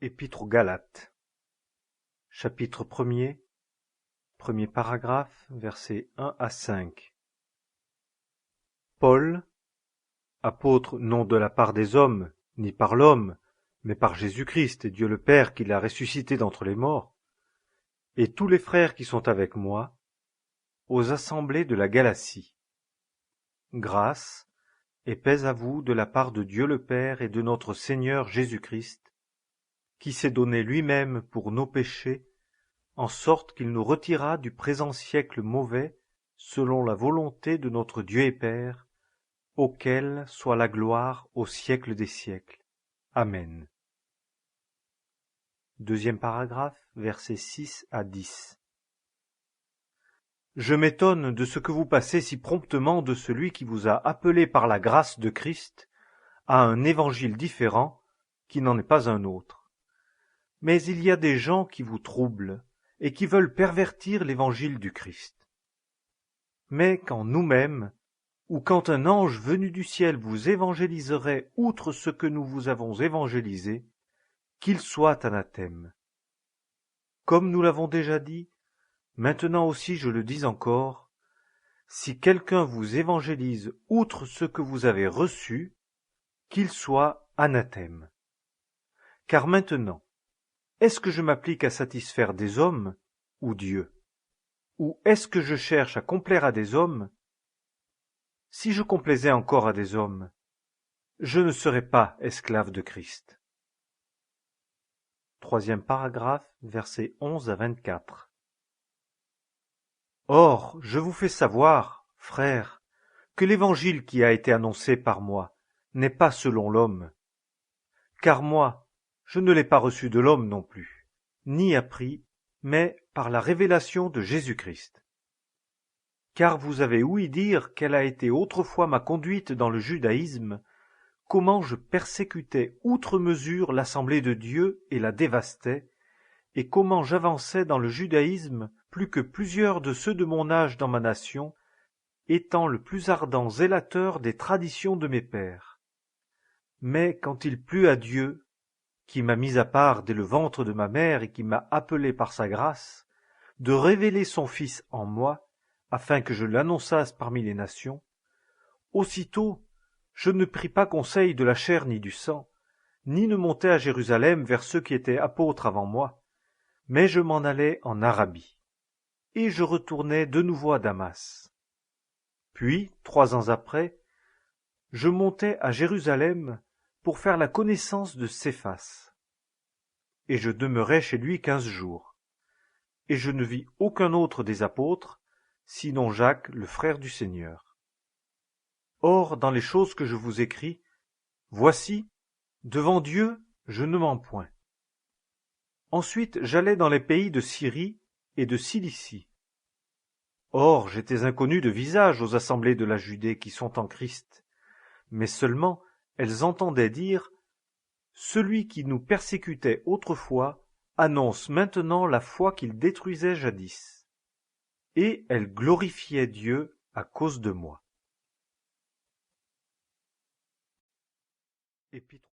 Épître aux Galates, chapitre 1er, premier paragraphe, versets 1 à 5. Paul, apôtre non de la part des hommes, ni par l'homme, mais par Jésus-Christ et Dieu le Père qui l'a ressuscité d'entre les morts, et tous les frères qui sont avec moi, aux assemblées de la Galatie. Grâce et paix à vous de la part de Dieu le Père et de notre Seigneur Jésus-Christ, qui s'est donné lui-même pour nos péchés, en sorte qu'il nous retira du présent siècle mauvais, selon la volonté de notre Dieu et Père, auquel soit la gloire au siècle des siècles. Amen. Deuxième paragraphe, versets 6 à 10. Je m'étonne de ce que vous passez si promptement de celui qui vous a appelé par la grâce de Christ à un évangile différent, qui n'en est pas un autre. Mais il y a des gens qui vous troublent et qui veulent pervertir l'évangile du Christ. Mais quand nous-mêmes, ou quand un ange venu du ciel vous évangéliserait outre ce que nous vous avons évangélisé, qu'il soit anathème. Comme nous l'avons déjà dit, maintenant aussi je le dis encore, si quelqu'un vous évangélise outre ce que vous avez reçu, qu'il soit anathème. Car maintenant, est-ce que je m'applique à satisfaire des hommes ou Dieu? Ou est-ce que je cherche à complaire à des hommes? Si je complaisais encore à des hommes, je ne serais pas esclave de Christ. Troisième paragraphe, versets 11 à 24. Or, je vous fais savoir, frères, que l'évangile qui a été annoncé par moi n'est pas selon l'homme. Car moi, je ne l'ai pas reçu de l'homme non plus, ni appris, mais par la révélation de Jésus-Christ. Car vous avez ouï dire quelle a été autrefois ma conduite dans le judaïsme, comment je persécutais outre mesure l'assemblée de Dieu et la dévastais, et comment j'avançais dans le judaïsme plus que plusieurs de ceux de mon âge dans ma nation, étant le plus ardent zélateur des traditions de mes pères. Mais quand il plut à Dieu, qui m'a mis à part dès le ventre de ma mère et qui m'a appelé par sa grâce, de révéler son Fils en moi, afin que je l'annonçasse parmi les nations, aussitôt je ne pris pas conseil de la chair ni du sang, ni ne montai à Jérusalem vers ceux qui étaient apôtres avant moi, mais je m'en allai en Arabie, et je retournai de nouveau à Damas. Puis, 3 ans après, je montai à Jérusalem pour faire la connaissance de Céphas, et je demeurai chez lui 15 jours, et je ne vis aucun autre des apôtres, sinon Jacques, le frère du Seigneur. Or, dans les choses que je vous écris, voici, devant Dieu, je ne mens point. Ensuite, j'allai dans les pays de Syrie et de Cilicie. Or, j'étais inconnu de visage aux assemblées de la Judée qui sont en Christ, mais seulement elles entendaient dire « Celui qui nous persécutait autrefois annonce maintenant la foi qu'il détruisait jadis. » Et elles glorifiaient Dieu à cause de moi. Épître